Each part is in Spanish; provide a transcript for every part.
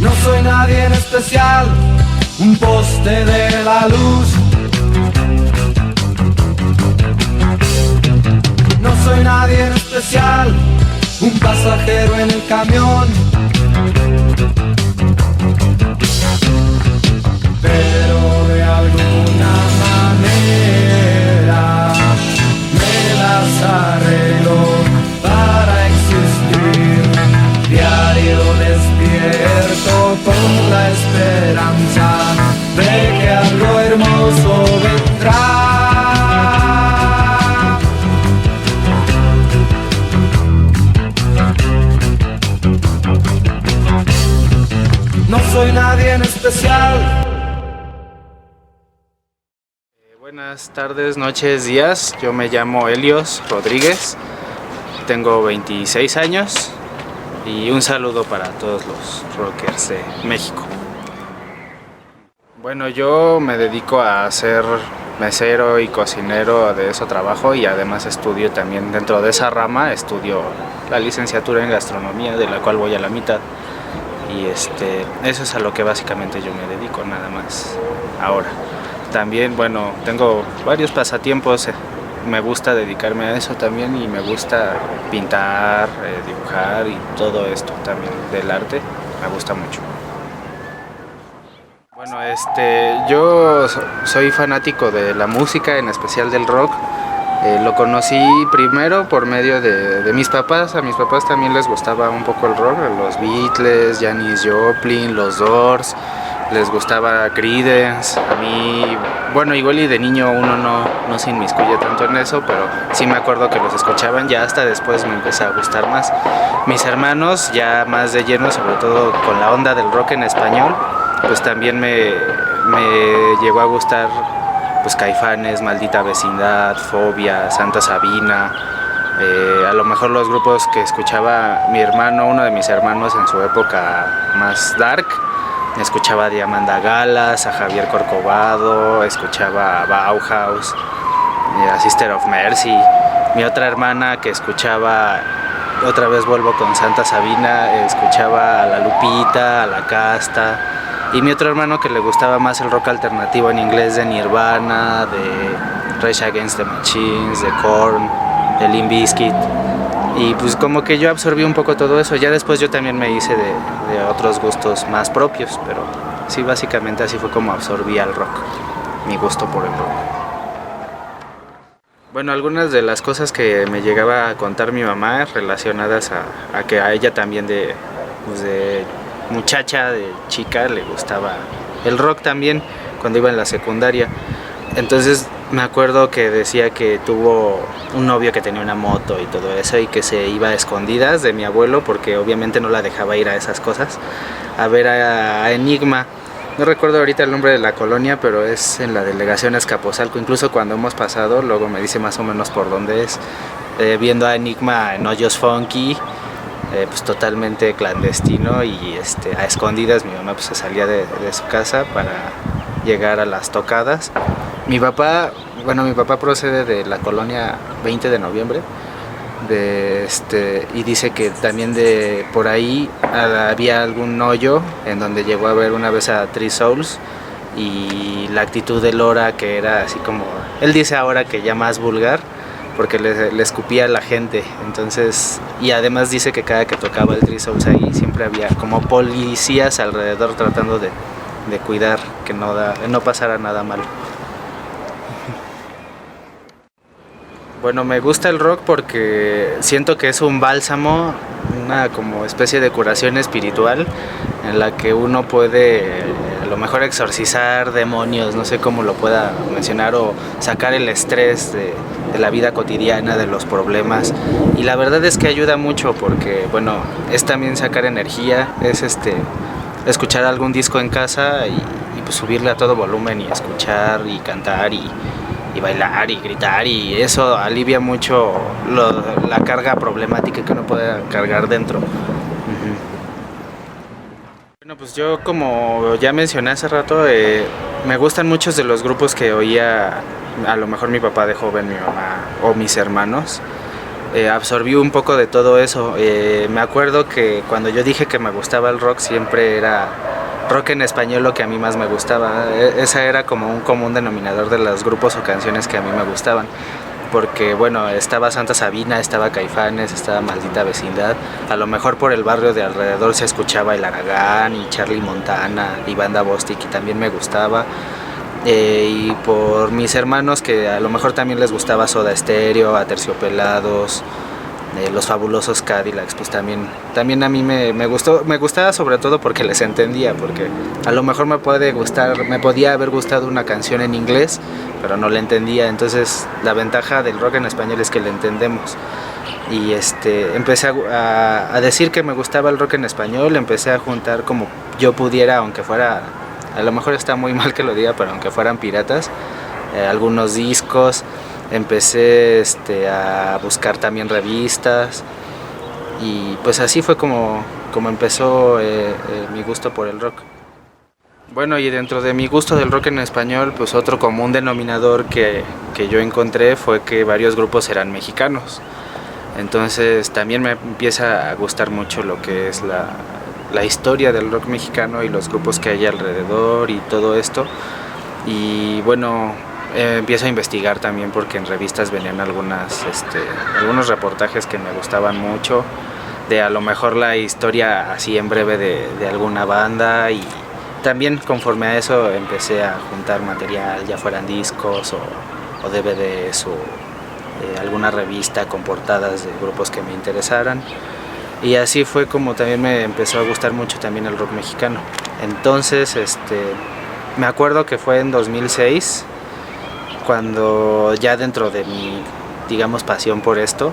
No soy nadie en especial, un poste de la luz. No soy nadie en especial, un pasajero en el camión. Pero de alguna manera me las arreglo para existir. Diario despierto con la esperanza de que algo hermoso vendrá. No soy nadie en especial. Buenas tardes, noches, días. Yo me llamo Helios Rodríguez, tengo 26 años y un saludo para todos los rockers de México. Bueno, yo me dedico a ser mesero y cocinero, de eso trabajo, y además estudio también dentro de esa rama, estudio la licenciatura en gastronomía, de la cual voy a la mitad. Y eso es a lo que básicamente yo me dedico, nada más ahora. También, bueno, tengo varios pasatiempos, me gusta dedicarme a eso también, y me gusta pintar, dibujar y todo esto también del arte, me gusta mucho. Bueno, yo soy fanático de la música, en especial del rock. Lo conocí primero por medio de mis papás. A mis papás también les gustaba un poco el rock, los Beatles, Janis Joplin, los Doors, les gustaba Creedence. A mí, bueno, igual y de niño uno no se inmiscuye tanto en eso, pero sí me acuerdo que los escuchaban, ya hasta después me empezó a gustar más. Mis hermanos, ya más de lleno, sobre todo con la onda del rock en español, pues también me llegó a gustar pues Caifanes, Maldita Vecindad, Fobia, Santa Sabina, a lo mejor los grupos que escuchaba mi hermano, uno de mis hermanos en su época más dark, escuchaba a Diamanda Galas, a Javier Corcovado, escuchaba a Bauhaus, a Sister of Mercy. Mi otra hermana que escuchaba, otra vez vuelvo con Santa Sabina, escuchaba a La Lupita, a La Casta. Y mi otro hermano que le gustaba más el rock alternativo en inglés, de Nirvana, de Rage Against the Machines, de Korn, de Limp Bizkit. Y pues como que yo absorbí un poco todo eso. Ya después yo también me hice de otros gustos más propios, pero sí, básicamente así fue como absorbí al rock, mi gusto por el rock. Bueno, algunas de las cosas que me llegaba a contar mi mamá relacionadas a que a ella también de muchacha, de chica, le gustaba el rock también cuando iba en la secundaria. Entonces me acuerdo que decía que tuvo un novio que tenía una moto y todo eso, y que se iba a escondidas de mi abuelo, porque obviamente no la dejaba ir a esas cosas, a ver a Enigma. No recuerdo ahorita el nombre de la colonia, pero es en la delegación Azcapotzalco. Incluso cuando hemos pasado, luego me dice más o menos por dónde es, viendo a Enigma en Hoyos Funky, pues totalmente clandestino, y a escondidas. Mi mamá pues se salía de su casa para llegar a las tocadas. Mi papá procede de la colonia 20 de noviembre, y dice que también de por ahí había algún hoyo en donde llegó a ver una vez a Three Souls, y la actitud de Lora, que era así como, él dice ahora que ya más vulgar, porque le escupía a la gente. Entonces, y además dice que cada que tocaba el Three Souls ahí siempre había como policías alrededor tratando de cuidar que no pasara nada malo. Bueno, me gusta el rock porque siento que es un bálsamo, una como especie de curación espiritual en la que uno puede a lo mejor exorcizar demonios, no sé cómo lo pueda mencionar, o sacar el estrés de la vida cotidiana, de los problemas. Y la verdad es que ayuda mucho porque, bueno, es también sacar energía, es escuchar algún disco en casa y pues subirle a todo volumen y escuchar y cantar y bailar y gritar, y eso alivia mucho la carga problemática que uno puede cargar dentro. Bueno, pues yo, como ya mencioné hace rato, Me gustan muchos de los grupos que oía, a lo mejor mi papá de joven, mi mamá o mis hermanos. Absorbí un poco de todo eso. Me acuerdo que cuando yo dije que me gustaba el rock, siempre era rock en español lo que a mí más me gustaba. Esa era como un común denominador de los grupos o canciones que a mí me gustaban. Porque bueno, estaba Santa Sabina, estaba Caifanes, estaba Maldita Vecindad. A lo mejor por el barrio de alrededor se escuchaba El Aragán y Charly Montana y Banda Bostik, y también me gustaba. Y por mis hermanos, que a lo mejor también les gustaba Soda Stereo, Aterciopelados, Los Fabulosos Cadillacs, pues también a mí me gustaba sobre todo porque les entendía, porque a lo mejor me podía haber gustado una canción en inglés, pero no la entendía. Entonces la ventaja del rock en español es que le entendemos. Y empecé a decir que me gustaba el rock en español, empecé a juntar como yo pudiera, aunque fuera, a lo mejor está muy mal que lo diga, pero aunque fueran piratas, algunos discos. Empecé a buscar también revistas, y pues así fue como empezó mi gusto por el rock. Bueno, y dentro de mi gusto del rock en español, pues otro común denominador que yo encontré fue que varios grupos eran mexicanos. Entonces también me empieza a gustar mucho lo que es la historia del rock mexicano y los grupos que hay alrededor y todo esto. Y bueno, empiezo a investigar también porque en revistas venían algunos reportajes que me gustaban mucho, de a lo mejor la historia así en breve de alguna banda, y también conforme a eso empecé a juntar material, ya fueran discos o DVDs o alguna revista con portadas de grupos que me interesaran. Y así fue como también me empezó a gustar mucho también el rock mexicano. Entonces me acuerdo que fue en 2006 cuando ya dentro de mi, digamos, pasión por esto,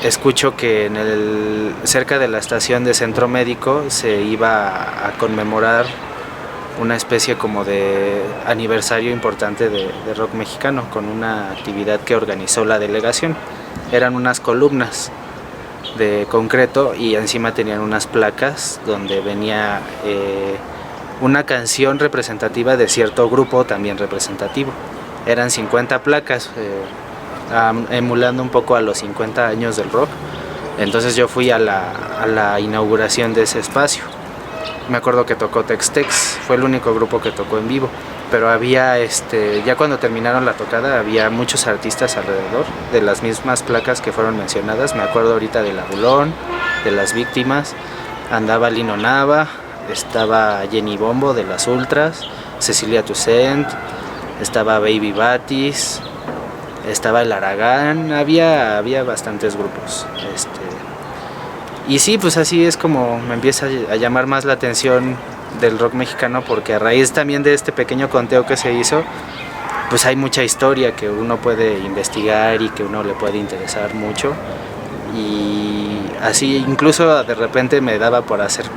escucho que cerca de la estación de Centro Médico se iba a conmemorar una especie como de aniversario importante de rock mexicano, con una actividad que organizó la delegación. Eran unas columnas de concreto y encima tenían unas placas donde venía una canción representativa de cierto grupo también representativo. Eran 50 placas, emulando un poco a los 50 años del rock. Entonces yo fui a la inauguración de ese espacio. Me acuerdo que tocó Tex-Tex, fue el único grupo que tocó en vivo. Pero había, ya cuando terminaron la tocada, había muchos artistas alrededor de las mismas placas que fueron mencionadas. Me acuerdo ahorita del Abulón, de Las Víctimas, andaba Lino Nava, estaba Jenny Bombo de Las Ultras, Cecilia Toussaint, estaba Baby Batis, estaba El Aragán, había bastantes grupos. Y sí, pues así es como me empieza a llamar más la atención del rock mexicano, porque a raíz también de este pequeño conteo que se hizo, pues hay mucha historia que uno puede investigar y que uno le puede interesar mucho. Y así incluso de repente me daba por hacer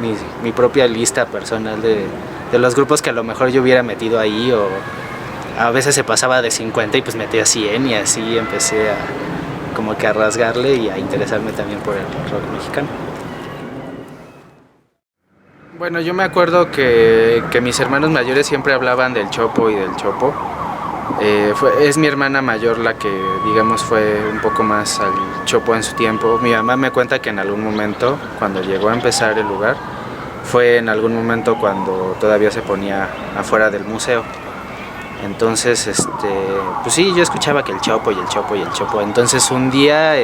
mi propia lista personal de los grupos que a lo mejor yo hubiera metido ahí, o a veces se pasaba de 50 y pues metía 100, y así empecé como que a rasgarle y a interesarme también por el rock mexicano. Bueno, yo me acuerdo que mis hermanos mayores siempre hablaban del Chopo y del Chopo. Es mi hermana mayor la que, digamos, fue un poco más al Chopo en su tiempo. Mi mamá me cuenta que en algún momento, cuando llegó a empezar el lugar, fue en algún momento cuando todavía se ponía afuera del museo. Entonces, pues sí, yo escuchaba que el Chopo y el Chopo y el Chopo. Entonces un día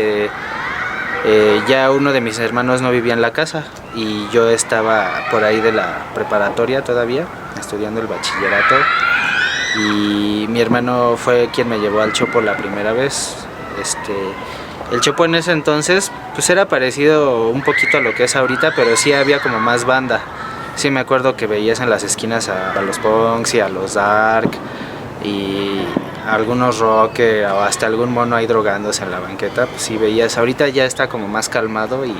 ya uno de mis hermanos no vivía en la casa y yo estaba por ahí de la preparatoria todavía, estudiando el bachillerato, y mi hermano fue quien me llevó al Chopo la primera vez. El Chopo en ese entonces pues era parecido un poquito a lo que es ahorita, pero sí había como más banda. Sí me acuerdo que veías en las esquinas a los punks y a los dark y a algunos rock, o hasta algún mono ahí drogándose en la banqueta. Pues sí veías. Ahorita ya está como más calmado, y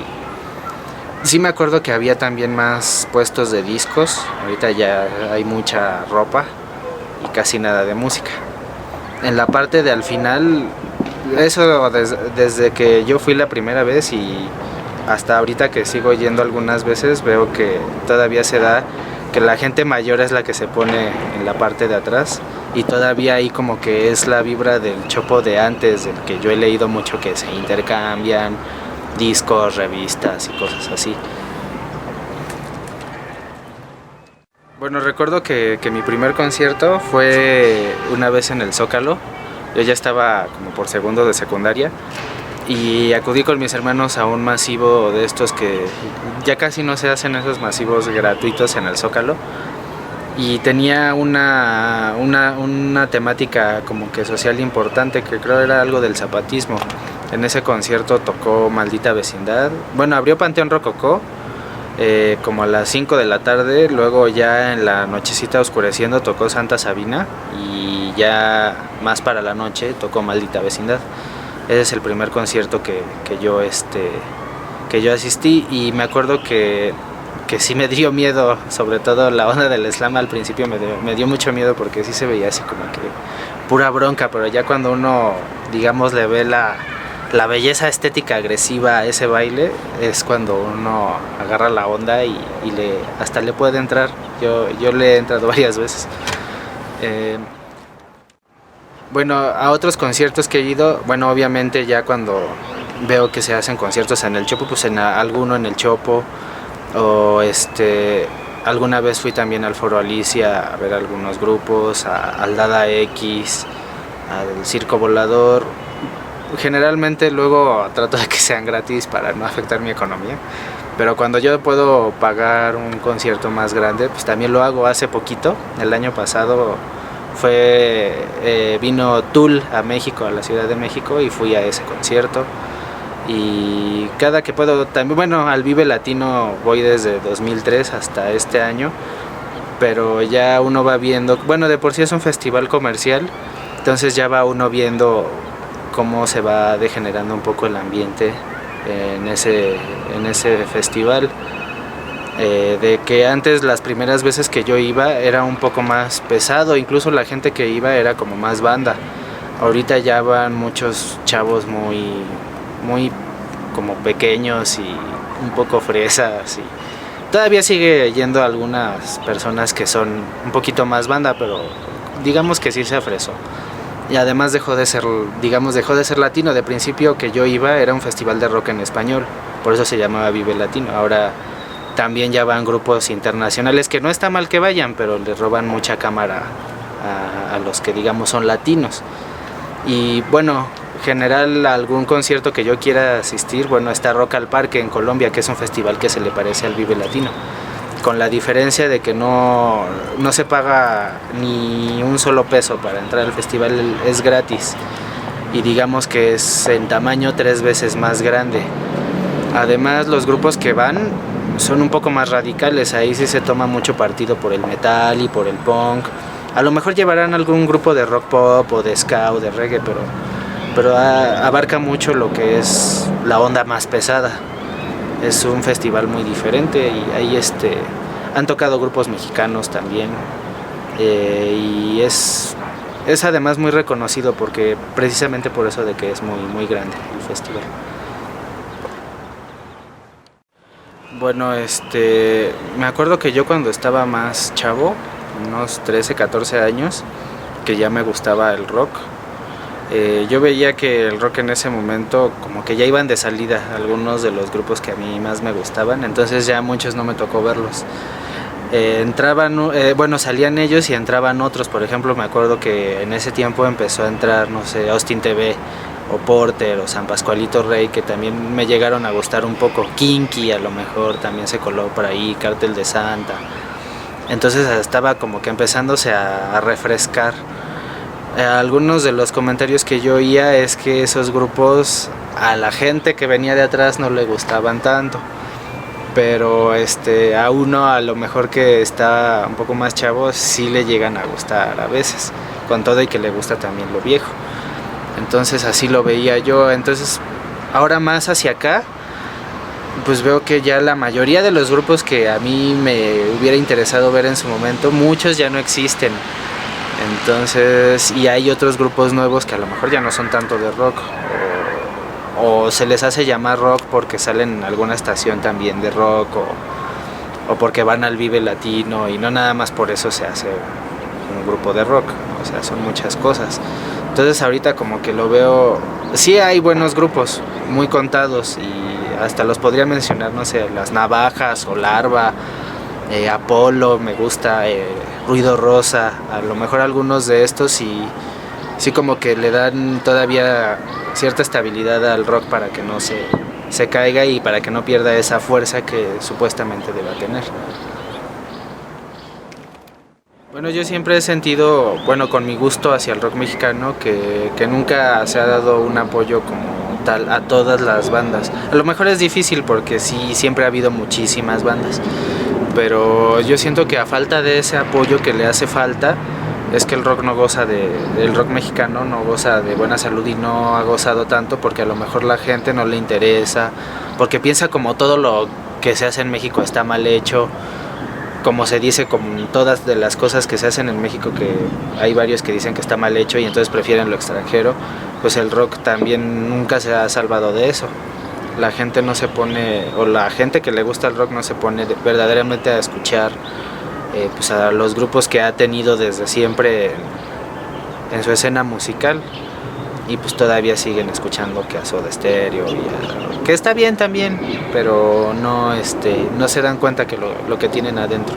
sí me acuerdo que había también más puestos de discos. Ahorita ya hay mucha ropa y casi nada de música. En la parte de al final, eso desde que yo fui la primera vez y hasta ahorita que sigo yendo algunas veces, veo que todavía se da que la gente mayor es la que se pone en la parte de atrás y todavía ahí como que es la vibra del chopo de antes, del que yo he leído mucho, que se intercambian discos, revistas y cosas así. Bueno, recuerdo que mi primer concierto fue una vez en el Zócalo. Yo ya estaba como por segundo de secundaria y acudí con mis hermanos a un masivo de estos que ya casi no se hacen, esos masivos gratuitos en el Zócalo, y tenía una temática como que social importante, que creo era algo del zapatismo. En ese concierto tocó Maldita Vecindad, bueno, abrió Panteón Rococó como a las 5 de la tarde, luego ya en la nochecita oscureciendo tocó Santa Sabina y ya más para la noche tocó Maldita Vecindad. Ese es el primer concierto que yo asistí, y me acuerdo que sí me dio miedo, sobre todo la onda del slam al principio me dio mucho miedo porque sí se veía así como que pura bronca, pero ya cuando uno, digamos, le ve la belleza estética agresiva a ese baile, es cuando uno agarra la onda y hasta le puede entrar. Yo le he entrado varias veces. Bueno, a otros conciertos que he ido, bueno, obviamente ya cuando veo que se hacen conciertos en el Chopo, pues alguno en el Chopo, o alguna vez fui también al Foro Alicia a ver algunos grupos, al Dada X, al Circo Volador. Generalmente luego trato de que sean gratis para no afectar mi economía, pero cuando yo puedo pagar un concierto más grande, pues también lo hago. Hace poquito, el año pasado, vino Tool a México, a la Ciudad de México, y fui a ese concierto. Y cada que puedo también, bueno, al Vive Latino voy desde 2003 hasta este año, pero ya uno va viendo, bueno, de por sí es un festival comercial, entonces ya va uno viendo cómo se va degenerando un poco el ambiente en ese festival. De que antes, las primeras veces que yo iba, era un poco más pesado, incluso la gente que iba era como más banda. Ahorita ya van muchos chavos muy como pequeños y un poco fresas, y todavía sigue yendo algunas personas que son un poquito más banda, pero digamos que sí se afresó. Y además dejó de ser latino. De principio que yo iba era un festival de rock en español, por eso se llamaba Vive Latino. Ahora también ya van grupos internacionales, que no está mal que vayan, pero les roban mucha cámara a los que, digamos, son latinos. Y bueno, general, algún concierto que yo quiera asistir, bueno, está Rock al Parque en Colombia, que es un festival que se le parece al Vive Latino, con la diferencia de que no se paga ni un solo peso para entrar al festival, es gratis, y digamos que es en tamaño 3 veces más grande. Además, los grupos que van son un poco más radicales, ahí sí se toma mucho partido por el metal y por el punk. A lo mejor llevarán algún grupo de rock pop o de ska o de reggae, pero abarca mucho lo que es la onda más pesada. Es un festival muy diferente, y ahí han tocado grupos mexicanos también, y es además muy reconocido porque precisamente por eso de que es muy grande el festival. Bueno, me acuerdo que yo cuando estaba más chavo, unos 13, 14 años, que ya me gustaba el rock, yo veía que el rock en ese momento como que ya iban de salida algunos de los grupos que a mí más me gustaban, entonces ya muchos no me tocó verlos. Salían ellos y entraban otros. Por ejemplo, me acuerdo que en ese tiempo empezó a entrar, no sé, Austin TV o Porter o San Pascualito Rey, que también me llegaron a gustar un poco. Kinky a lo mejor también se coló por ahí, Cártel de Santa. Entonces estaba como que empezándose a refrescar. Algunos de los comentarios que yo oía es que esos grupos a la gente que venía de atrás no le gustaban tanto, pero a uno a lo mejor que está un poco más chavo sí le llegan a gustar a veces, con todo y que le gusta también lo viejo. Entonces así lo veía yo. Entonces ahora más hacia acá, pues veo que ya la mayoría de los grupos que a mí me hubiera interesado ver en su momento, muchos ya no existen. Entonces, y hay otros grupos nuevos que a lo mejor ya no son tanto de rock, o se les hace llamar rock porque salen en alguna estación también de rock, o porque van al Vive Latino, y no nada más por eso se hace un grupo de rock, o sea, son muchas cosas. Entonces ahorita como que lo veo, sí hay buenos grupos, muy contados, y hasta los podría mencionar, no sé, Las Navajas o Larva, Apolo, me gusta, Ruido Rosa, a lo mejor algunos de estos, y sí como que le dan todavía cierta estabilidad al rock para que no se caiga y para que no pierda esa fuerza que supuestamente deba tener. Bueno, yo siempre he sentido, bueno, con mi gusto hacia el rock mexicano, que nunca se ha dado un apoyo como tal a todas las bandas. A lo mejor es difícil porque sí, siempre ha habido muchísimas bandas, pero yo siento que a falta de ese apoyo que le hace falta, es que el rock el rock mexicano no goza de buena salud, y no ha gozado tanto porque a lo mejor la gente no le interesa, porque piensa como todo lo que se hace en México está mal hecho, como se dice, como todas de las cosas que se hacen en México, que hay varios que dicen que está mal hecho y entonces prefieren lo extranjero. Pues el rock también nunca se ha salvado de eso. La gente no se pone, o la gente que le gusta el rock no se pone verdaderamente a escuchar pues a los grupos que ha tenido desde siempre en su escena musical, y pues todavía siguen escuchando que a Soda Stereo, que está bien también, pero no se dan cuenta que lo que tienen adentro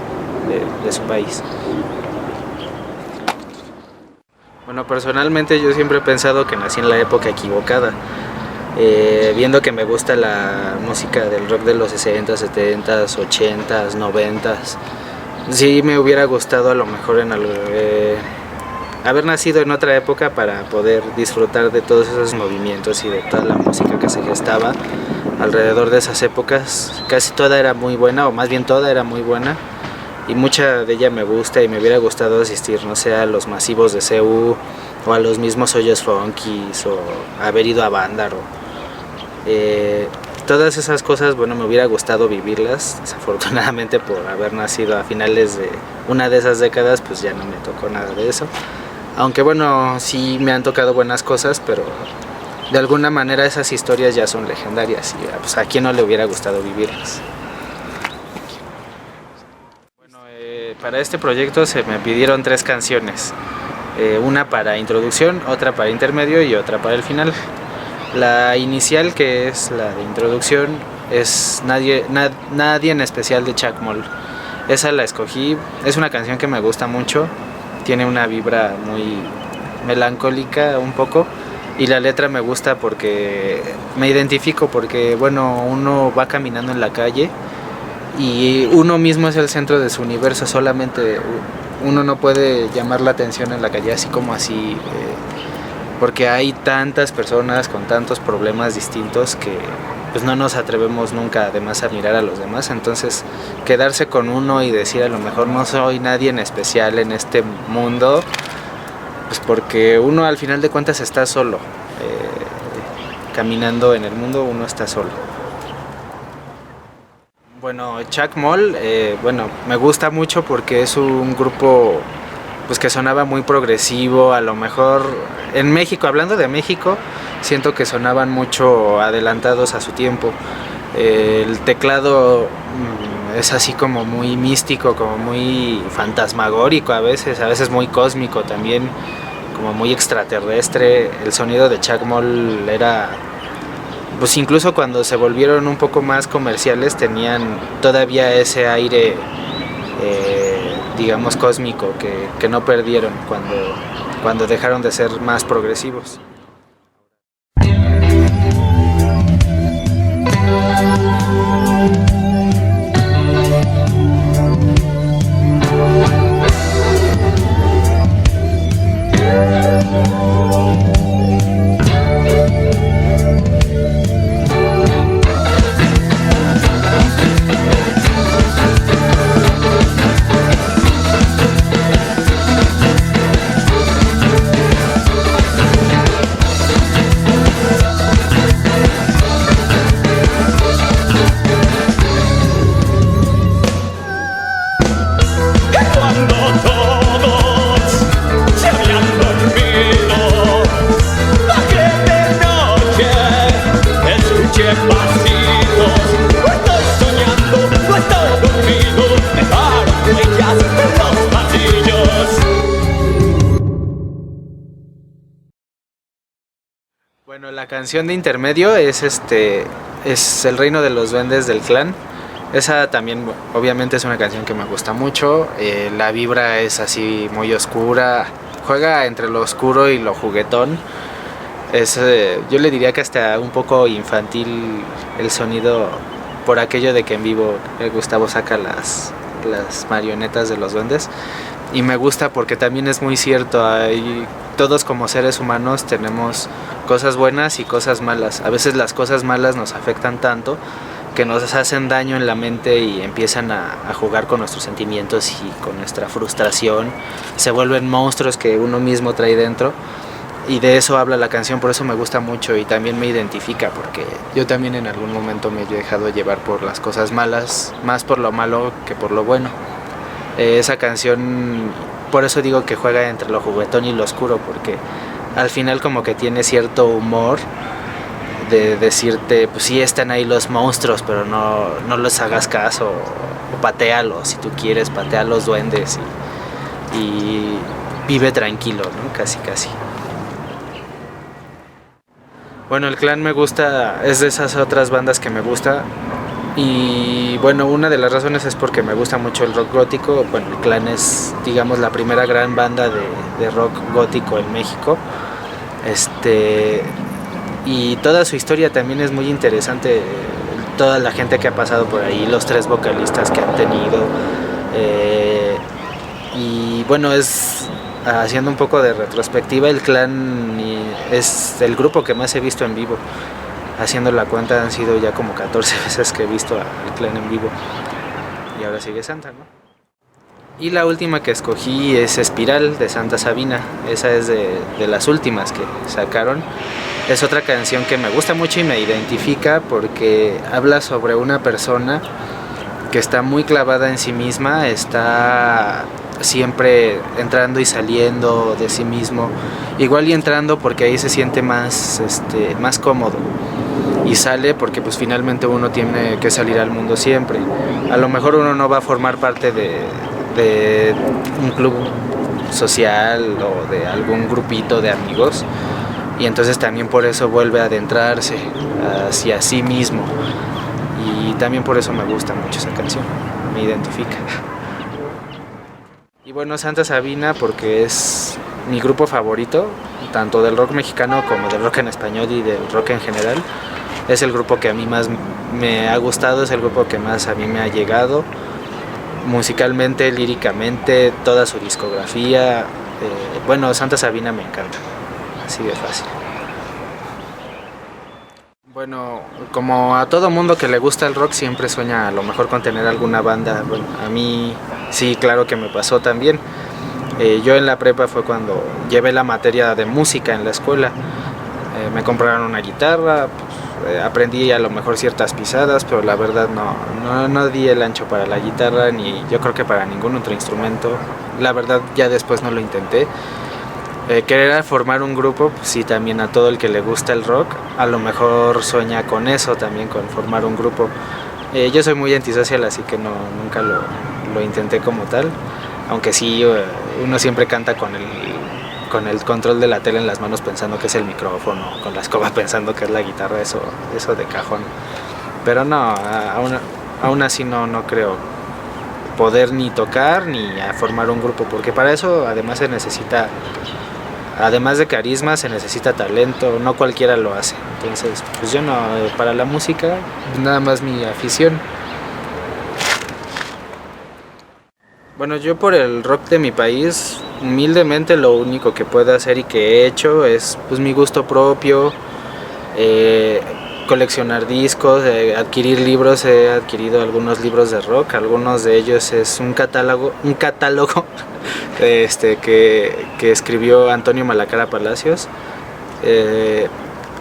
de su país. Bueno, personalmente yo siempre he pensado que nací en la época equivocada. Viendo que me gusta la música del rock de los 60, 70, 80, 90, sí me hubiera gustado a lo mejor haber nacido en otra época para poder disfrutar de todos esos movimientos y de toda la música que se gestaba alrededor de esas épocas. Casi toda era muy buena, o más bien toda era muy buena, y mucha de ella me gusta, y me hubiera gustado asistir, no sé, a los masivos de CU, o a los mismos Hoyos Funkies, o haber ido a Vándaro. Todas esas cosas, bueno, me hubiera gustado vivirlas. Desafortunadamente, por haber nacido a finales de una de esas décadas, pues ya no me tocó nada de eso. Aunque bueno, sí me han tocado buenas cosas, pero de alguna manera esas historias ya son legendarias, y pues a quién no le hubiera gustado vivirlas. Bueno, para este proyecto se me pidieron 3 canciones. Una para introducción, otra para intermedio y otra para el final. La inicial, que es la de introducción, es Nadie en especial de Chuck Moll. Esa la escogí, es una canción que me gusta mucho, tiene una vibra muy melancólica un poco, y la letra me gusta porque me identifico, porque bueno, uno va caminando en la calle y uno mismo es el centro de su universo, solamente uno no puede llamar la atención en la calle así como así, porque hay tantas personas con tantos problemas distintos que pues no nos atrevemos nunca además a mirar a los demás. Entonces quedarse con uno y decir a lo mejor no soy nadie en especial en este mundo, pues porque uno al final de cuentas está solo, caminando en el mundo uno está solo. Bueno, Chuck Moll, bueno, me gusta mucho porque es un grupo pues que sonaba muy progresivo. A lo mejor en México, hablando de México, siento que sonaban mucho adelantados a su tiempo. El teclado es así como muy místico, como muy fantasmagórico a veces muy cósmico también, como muy extraterrestre. El sonido de Chuck Moll era, pues incluso cuando se volvieron un poco más comerciales, tenían todavía ese aire digamos cósmico que no perdieron cuando dejaron de ser más progresivos. Pasitos, no estoy soñando, no estoy dormido. canción de intermedio es El Reino de los Duendes del Clan. Esa también obviamente es una canción que me gusta mucho. La vibra es así muy oscura, juega entre lo oscuro y lo juguetón. Yo le diría que hasta un poco infantil el sonido, por aquello de que en vivo Gustavo saca las marionetas de los duendes. Y me gusta porque también es muy cierto, todos como seres humanos tenemos cosas buenas y cosas malas. A veces las cosas malas nos afectan tanto que nos hacen daño en la mente y empiezan a jugar con nuestros sentimientos y con nuestra frustración. Se vuelven monstruos que uno mismo trae dentro. Y de eso habla la canción, por eso me gusta mucho y también me identifica, porque yo también en algún momento me he dejado llevar por las cosas malas, más por lo malo que por lo bueno. Esa canción, por eso digo que juega entre lo juguetón y lo oscuro, porque al final como que tiene cierto humor de decirte, pues sí están ahí los monstruos, pero no les hagas caso, o patéalos, si tú quieres, patea a los duendes y vive tranquilo, ¿no? Casi. Bueno, el Clan me gusta, es de esas otras bandas que me gusta. Y bueno, una de las razones es porque me gusta mucho el rock gótico. Bueno, el Clan es, digamos, la primera gran banda de rock gótico en México. Y toda su historia también es muy interesante. Toda la gente que ha pasado por ahí, los 3 vocalistas que han tenido. Y bueno, haciendo un poco de retrospectiva, el Clan es el grupo que más he visto en vivo. Haciendo la cuenta han sido ya como 14 veces que he visto al Clan en vivo. Y ahora sigue Santa, ¿no? Y la última que escogí es Espiral, de Santa Sabina. Esa es de las últimas que sacaron. Es otra canción que me gusta mucho y me identifica porque habla sobre una persona que está muy clavada en sí misma, está siempre entrando y saliendo de sí mismo, igual y entrando porque ahí se siente más cómodo, y sale porque pues finalmente uno tiene que salir al mundo siempre. A lo mejor uno no va a formar parte de un club social o de algún grupito de amigos, y entonces también por eso vuelve a adentrarse hacia sí mismo, y también por eso me gusta mucho esa canción, me identifica. Y bueno, Santa Sabina porque es mi grupo favorito, tanto del rock mexicano como del rock en español y del rock en general. Es el grupo que a mí más me ha gustado, es el grupo que más a mí me ha llegado, musicalmente, líricamente, toda su discografía. Bueno, Santa Sabina me encanta, así de fácil. Bueno, como a todo mundo que le gusta el rock siempre sueña a lo mejor con tener alguna banda. Bueno, a mí sí, claro que me pasó también. Yo en la prepa fue cuando llevé la materia de música en la escuela. Me compraron una guitarra, pues, aprendí a lo mejor ciertas pisadas, pero la verdad no di el ancho para la guitarra, ni yo creo que para ningún otro instrumento. La verdad ya después no lo intenté. Querer formar un grupo, pues sí, también a todo el que le gusta el rock, a lo mejor sueña con eso también, con formar un grupo. Yo soy muy antisocial, así que nunca lo intenté como tal, aunque sí, uno siempre canta con el control de la tele en las manos pensando que es el micrófono, con la escoba pensando que es la guitarra, eso de cajón. Pero no, aún así no creo poder ni tocar ni a formar un grupo, porque para eso además además de carisma, se necesita talento, no cualquiera lo hace. Entonces, pues yo no, para la música, nada más mi afición. Bueno, yo por el rock de mi país, humildemente lo único que puedo hacer y que he hecho es pues mi gusto propio, coleccionar discos, adquirir libros. He adquirido algunos libros de rock, algunos de ellos es un catálogo que escribió Antonio Malacara Palacios.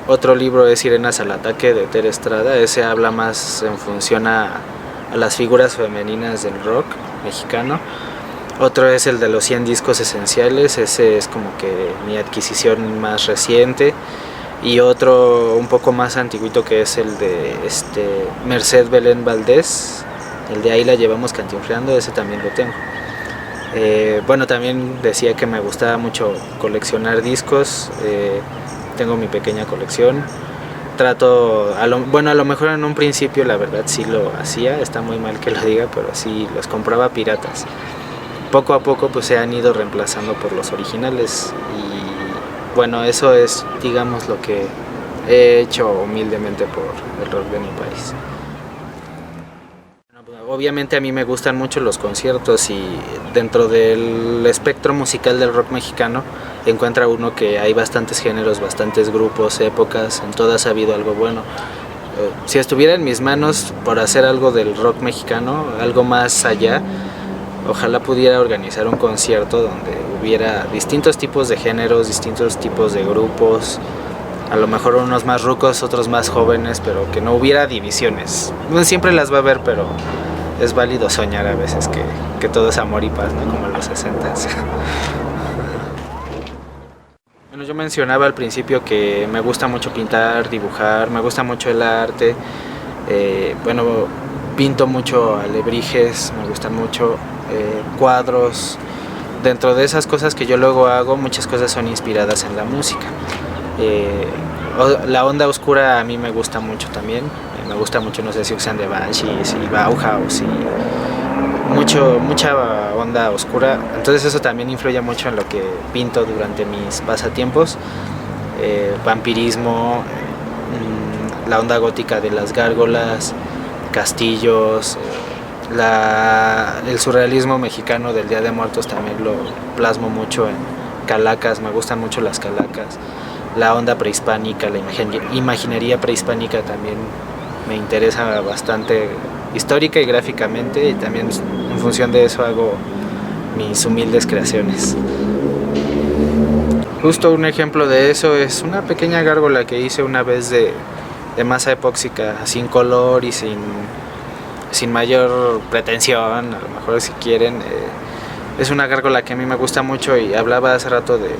Otro libro es Sirenas al Ataque, de Tere Estrada. Ese habla más en función a las figuras femeninas del rock mexicano. Otro es el de los 100 discos esenciales, ese es como que mi adquisición más reciente. Y otro un poco más antiguito que es el de Merced Belén Valdés, el de Ahí la llevamos cantinfleando, ese también lo tengo. Bueno, también decía que me gustaba mucho coleccionar discos. tengo mi pequeña colección. Trato, a lo mejor en un principio la verdad sí lo hacía, está muy mal que lo diga, pero sí los compraba piratas. Poco a poco pues se han ido reemplazando por los originales y bueno, eso es digamos lo que he hecho humildemente por el rock de mi país. Obviamente a mí me gustan mucho los conciertos y dentro del espectro musical del rock mexicano encuentra uno que hay bastantes géneros, bastantes grupos, épocas, en todas ha habido algo bueno. Si estuviera en mis manos por hacer algo del rock mexicano, algo más allá, ojalá pudiera organizar un concierto donde hubiera distintos tipos de géneros, distintos tipos de grupos, a lo mejor unos más rucos, otros más jóvenes, pero que no hubiera divisiones. No siempre las va a haber, pero es válido soñar a veces que todo es amor y paz, ¿no? Como en los 60s. Bueno, yo mencionaba al principio que me gusta mucho pintar, dibujar, me gusta mucho el arte. Bueno, pinto mucho alebrijes, me gustan mucho cuadros. Dentro de esas cosas que yo luego hago, muchas cosas son inspiradas en la música. La onda oscura a mí me gusta mucho también. Me gusta mucho, no sé si usan de Banshees y Bauhaus y mucha onda oscura. Entonces eso también influye mucho en lo que pinto durante mis pasatiempos. Vampirismo, la onda gótica de las gárgolas, castillos, el surrealismo mexicano del Día de Muertos también lo plasmo mucho en calacas, me gustan mucho las calacas. La onda prehispánica, la imaginería prehispánica también me interesa bastante histórica y gráficamente, y también en función de eso hago mis humildes creaciones. Justo un ejemplo de eso es una pequeña gárgola que hice una vez de masa epóxica, sin color y sin mayor pretensión, a lo mejor si quieren. Es una gárgola que a mí me gusta mucho y hablaba hace rato de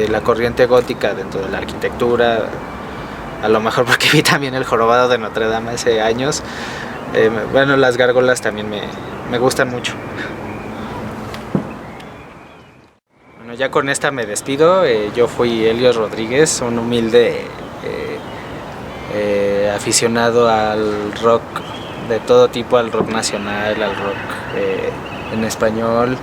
la corriente gótica dentro de la arquitectura, a lo mejor porque vi también El Jorobado de Notre Dame hace años. Bueno, las gárgolas también me gustan mucho. Bueno, ya con esta me despido. Yo fui Helios Rodríguez, un humilde aficionado al rock de todo tipo, al rock nacional, al rock en español.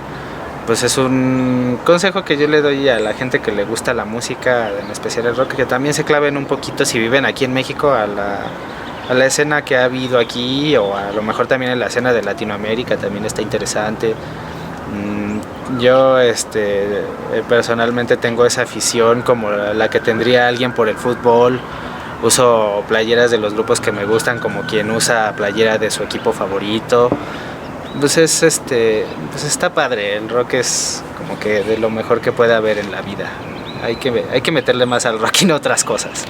Pues es un consejo que yo le doy a la gente que le gusta la música, en especial el rock, que también se claven un poquito si viven aquí en México a la escena que ha habido aquí, o a lo mejor también en la escena de Latinoamérica también está interesante. Yo personalmente tengo esa afición como la que tendría alguien por el fútbol. Uso playeras de los grupos que me gustan, como quien usa playera de su equipo favorito. Entonces, pues está padre, el rock es como que de lo mejor que puede haber en la vida. Hay que meterle más al rock y no otras cosas.